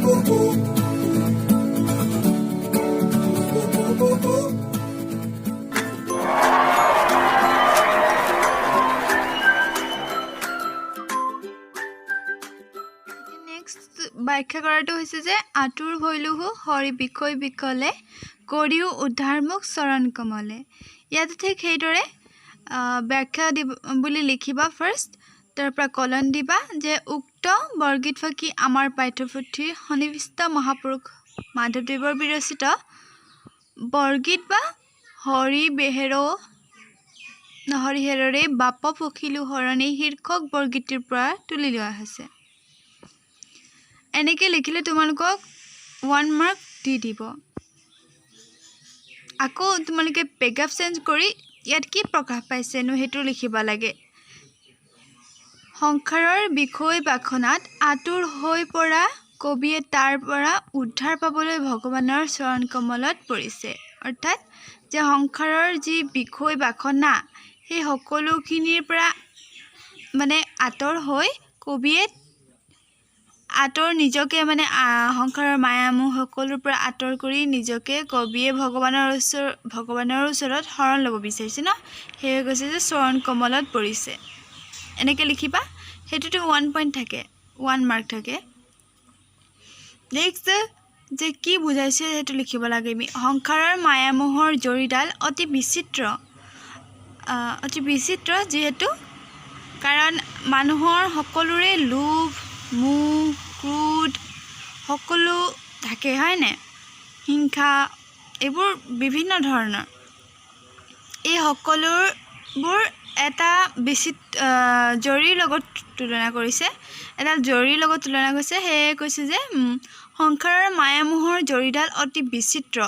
ব্যাখ্যা কৰাটো হৈছে যে আতুৰ ভৈলুহু হৰি বিষয় বিকলে কৰিও উদ্ধাৰমুখ চৰণ কমলে। ইয়াতে ঠিক সেইদৰে ব্যাখ্যা বুলি লিখিবা ফাৰ্ষ্ট, তাৰপৰা কলন দিবা যে উক্ত বৰগীত ফাঁকি আমাৰ পাঠ্যপুথিৰ সন্নিৱিষ্ট মহাপুৰুষ মাধৱদেৱৰ বিৰচিত বৰগীত বা হৰিহেৰৰে বাপ পখিলো হৰণে শীৰ্ষক বৰগীতটিৰ পৰা তুলি লোৱা হৈছে। এনেকৈ লিখিলে তোমালোকক 1 মাৰ্ক দি দিব। আকৌ তোমালোকে পেগাপ চেঞ্জ কৰি ইয়াত কি প্ৰকাশ পাইছেনো সেইটো লিখিব লাগে। সংসাৰৰ বিষয় বাখনাত আতুৰ হৈ পৰা কবিয়ে তাৰ পৰা উদ্ধাৰ পাবলৈ ভগৱানৰ চৰণ কমলত পৰিছে। অৰ্থাৎ যে সংসাৰৰ যি বিষয় বাখনা সেই সকলোখিনিৰ পৰা মানে আঁতৰ হৈ কবিয়ে নিজকে মানে সংসাৰৰ মায়ামোহ সকলোৰ পৰা আঁতৰ কৰি নিজকে কবিয়ে ভগৱানৰ ওচৰত শৰণ ল'ব বিচাৰিছে ন, সেয়ে কৈছে যে চৰণ কমলত পৰিছে। এনেকৈ লিখিবা, সেইটোতো 1 পইণ্ট থাকে, 1 মাৰ্ক থাকে। নেক্সট যে কি বুজাইছে সেইটো লিখিব লাগে আমি। সংসাৰৰ মায়ামোহৰ জৰিডাল অতি বিচিত্ৰ যিহেতু, কাৰণ মানুহৰ সকলোৰে লোভ মোহ ক্ৰোধ সকলো থাকে হয়নে, হিংসা এইবোৰ বিভিন্ন ধৰণৰ। এই সকলোবোৰ এটা জৰীৰ লগত তুলনা কৰিছে, সেয়ে কৈছে যে সংসাৰৰ মায়ামোহৰ জৰীডাল অতি বিচিত্ৰ,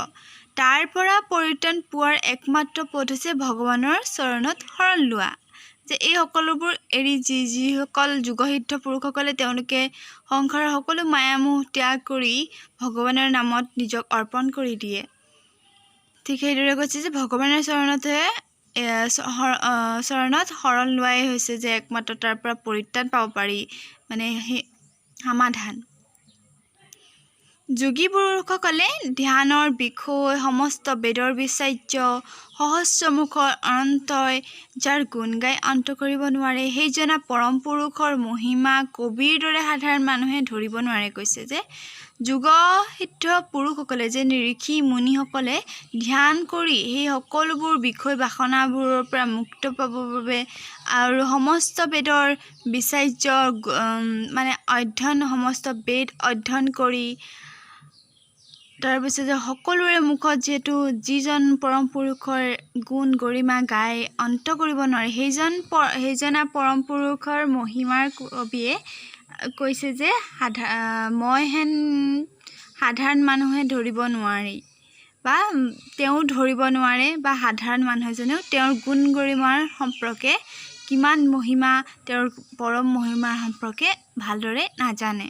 তাৰ পৰা পৰিত্ৰাণ পোৱাৰ একমাত্ৰ পথ হৈছে ভগৱানৰ চৰণত শৰণ লোৱা। যে এই সকলোবোৰ এৰি যিসকল যুগসিদ্ধ পুৰুষসকলে তেওঁলোকে সংসাৰৰ সকলো মায়ামোহ ত্যাগ কৰি ভগৱানৰ নামত নিজক অৰ্পণ কৰি দিয়ে, ঠিক সেইদৰে কৈছে যে ভগৱানৰ চৰণত শৰণ লোৱাই হৈছে যে একমাত্ৰ তাৰ পৰা পৰিত্ৰাণ পাব পাৰি, মানে সেই সমাধান। যোগী পুৰুষসকলে ধ্যানৰ বিষয় সমস্ত বেদৰ বিচাৰ্য সহস্ৰমুখৰ অনন্তই যাৰ গুণ গাই অন্ত কৰিব নোৱাৰে, সেইজনা পৰম পুৰুষৰ মহিমা কবিৰ দৰে সাধাৰণ মানুহে ধৰিব নোৱাৰে। কৈছে যে যুগসিদ্ধ পুৰুষসকলে যে ঋষি মুনিসকলে ধ্যান কৰি সেই সকলোবোৰ বিষয় বাসনাবোৰৰ পৰা মুক্ত পাবৰ বাবে আৰু সমস্ত বেদৰ বিচাৰ্য মানে সমস্ত বেদ অধ্যয়ন কৰি, তাৰপিছত যে সকলোৰে মুখত যিহেতু যিজন পৰম পুৰুষৰ গুণ গৰিমা গাই অন্ত কৰিব নোৱাৰে, সেইজনা পৰম পুৰুষৰ মহিমাৰ কবিয়ে কৈছে যে মই হেন সাধাৰণ মানুহে ধৰিব নোৱাৰি, বা তেওঁ ধৰিব নোৱাৰে, বা সাধাৰণ মানুহ এজনেও তেওঁৰ গুণ গৰিমাৰ সম্পৰ্কে কিমান মহিমা, তেওঁৰ পৰম মহিমাৰ সম্পৰ্কে ভালদৰে নাজানে।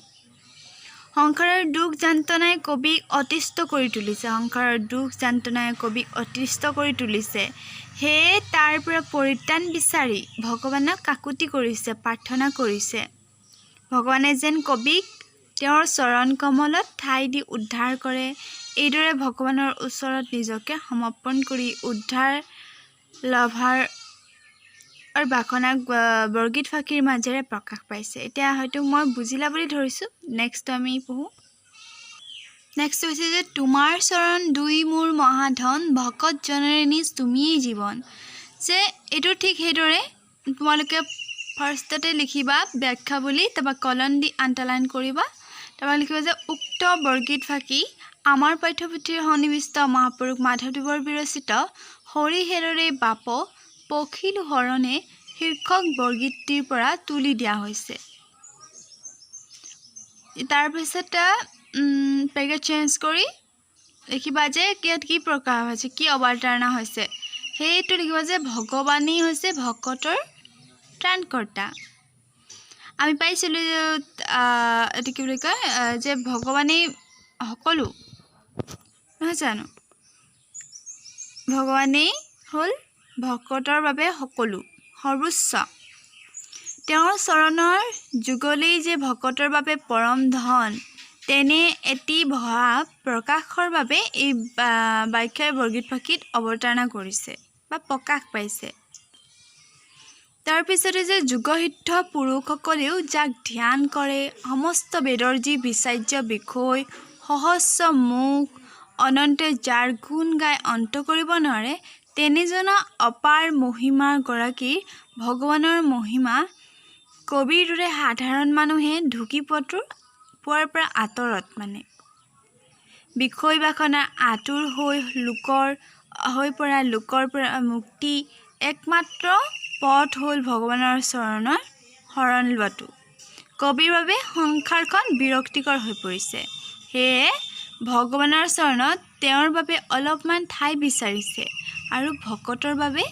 সংসাৰৰ দুখ যান্ত্ৰণাই কবিক অতিষ্ঠ কৰি তুলিছে, সেয়ে তাৰ পৰা পৰিত্ৰাণ বিচাৰি ভগৱানক কাকুতি কৰিছে, প্ৰাৰ্থনা কৰিছে। ভগৱানে যেন কবিক তেওঁৰ চৰণ কমলত ঠাই দি উদ্ধাৰ কৰে, এইদৰে ভগৱানৰ ওচৰত নিজকে সমৰ্পণ কৰি উদ্ধাৰ লভাৰ বাসনা বৰগীত ফাঁকিৰ মাজেৰে প্ৰকাশ পাইছে। এতিয়া হয়তো মই বুজিলা বুলি ধৰিছোঁ। নেক্সট আমি পঢ়োঁ। নেক্সট হৈছে যে তোমাৰ চৰণ দুই মোৰ মহাধন, ভকত জনৰে নিজ তুমিয়েই জীৱন। যে এইটো ঠিক সেইদৰে তোমালোকে ফাৰ্ষ্টতে লিখিবা ব্যাখ্যা বুলি, তাৰপৰা কলন দি আণ্ডাৰলাইন কৰিবা, তাৰপৰা লিখিবা যে উক্ত বৰগীত ফাঁকি আমাৰ পাঠ্যপুথিৰ সন্নিৱিষ্ট মহাপুৰুষ মাধৱদেৱৰ বিৰচিত হৰিহেৰৰে বাপ পখিলো হৰণে শীৰ্ষক বৰগীতটিৰ পৰা তুলি দিয়া হৈছে। তাৰপিছত পেকেট চেঞ্জ কৰি লিখিবা যে ইয়াত কি প্ৰকাশ হৈছে, কি অৱতাৰণা হৈছে, সেইটো লিখিবা যে ভগৱানেই হৈছে ভকতৰ ত্ৰাণকৰ্তা। আমি পাইছিলোঁ এইটো কি বুলি কয় যে ভগৱানেই সকলো নহয় জানো, ভগৱানেই হ'ল ভকতৰ বাবে সকলো সৰ্বোচ্চ, তেওঁৰ চৰণৰ যুগলেই যে ভকতৰ বাবে পৰম ধন, তেনে এটি ভাৱ প্ৰকাশৰ বাবে এই বাক্যই বৰগীত ফাঁকিত অৱতাৰণা কৰিছে বা প্ৰকাশ পাইছে। তাৰপিছতে যে যোগসিদ্ধ পুৰুষসকলেও যাক ধ্যান কৰে, সমস্ত বেদৰ যি বিচাৰ্য বিষয়, সহস্ৰ মুখ, অনন্তে যাৰ গুণ গাই অন্ত কৰিব নোৱাৰে, তেনেজনা অপাৰ মহিমাৰ গৰাকী ভগৱানৰ মহিমা কবিৰ দৰে সাধাৰণ মানুহে ঢুকি পোৱাৰ পৰা আঁতৰত বিষয় বাসনাৰ আঁতৰ হৈ পৰা লোকৰ পৰা মুক্তি একমাত্ৰ পথ হ'ল ভগৱানৰ চৰণৰ শৰণ লোৱাটো। কবিৰ বাবে সংসাৰখন বিৰক্তিকৰ হৈ পৰিছে। সেয়ে ভগৱানৰ চৰণত তেওঁৰ বাবে অলপমান ঠাই বিচাৰিছে আৰু ভকতৰ বাবে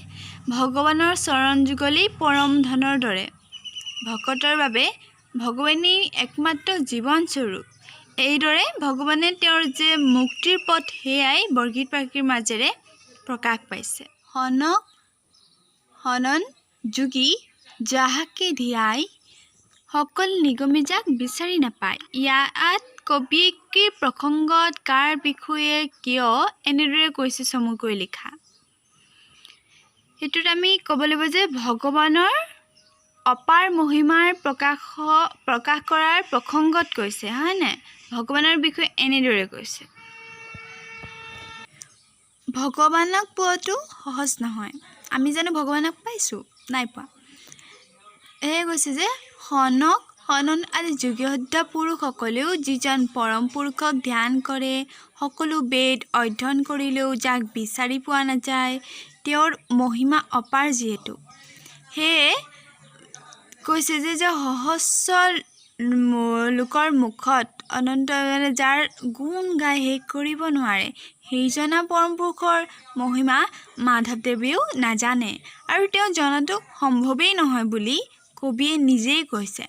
ভগৱানৰ চৰণ যুগলেই পৰম ধনৰ দৰে। ভকতৰ বাবে ভগৱানেই একমাত্ৰ জীৱনস্বৰূপ। এইদৰে ভগৱানে তেওঁৰ যে মুক্তিৰ পথ সেয়াই বৰগীত ফাঁকিৰ মাজেৰে প্ৰকাশ পাইছে। হনন যোগী যাহাকে ধিয়াই, সকল নিগমে যাক বিচাৰি নাপায়। ইয়াত কবিৰ প্ৰসংগত কাৰ বিষয়ে কিয় এনেদৰে কৈছে চমুকৈ লিখা। সেইটোত আমি ক'ব লাগিব যে ভগৱানৰ অপাৰ মহিমাৰ প্ৰকাশ কৰাৰ প্ৰসংগত কৈছে, হয় নাই? ভগৱানৰ বিষয়ে এনেদৰে কৈছে। ভগৱানক পোৱাটো সহজ নহয়। আমি জানো ভগৱানক পাইছোঁ? নাই পোৱা। এয়ে কৈছে যে হনন আদি যোগসিদ্ধ পুৰুষসকলেও যিজন পৰম পুৰুষক ধ্যান কৰে, সকলো বেদ অধ্যয়ন কৰিলেও যাক বিচাৰি পোৱা নাযায়, তেওঁৰ মহিমা অপাৰ যিহেতু, সেয়ে কৈছে যে সহস্ৰ লোকৰ মুখত অনন্ত যাৰ গুণ গাই শেষ কৰিব নোৱাৰে, সেইজনা পৰম পুৰুষৰ মহিমা মাধৱদেৱেও নাজানে আৰু তেওঁ জনাটো সম্ভৱেই নহয় বুলি কবিয়ে নিজেই কৈছে।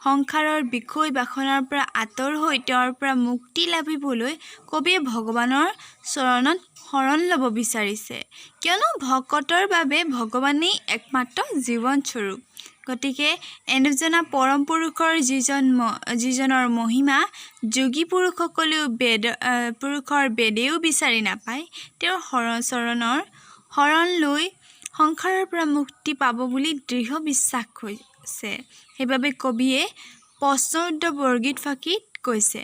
সংসাৰৰ বিষয় বাসনাৰ পৰা আঁতৰ হৈ তেওঁৰ পৰা মুক্তি লাভিবলৈ কবিয়ে ভগৱানৰ চৰণত শৰণ ল'ব বিচাৰিছে, কিয়নো ভকতৰ বাবে ভগৱানেই একমাত্ৰ জীৱনস্বৰূপ। গতিকে এনেজনা পৰম পুৰুষৰ যিজনৰ মহিমা যোগী পুৰুষসকলেও বেদেও বিচাৰি নাপায়, তেওঁৰ চৰণৰ শৰণ লৈ সংসাৰৰ পৰা মুক্তি পাব বুলি দৃঢ় বিশ্বাস হৈছে। সেইবাবে কবিয়ে প্ৰশ্নোত্তৰ বৰগীত ফাঁকিত কৈছে।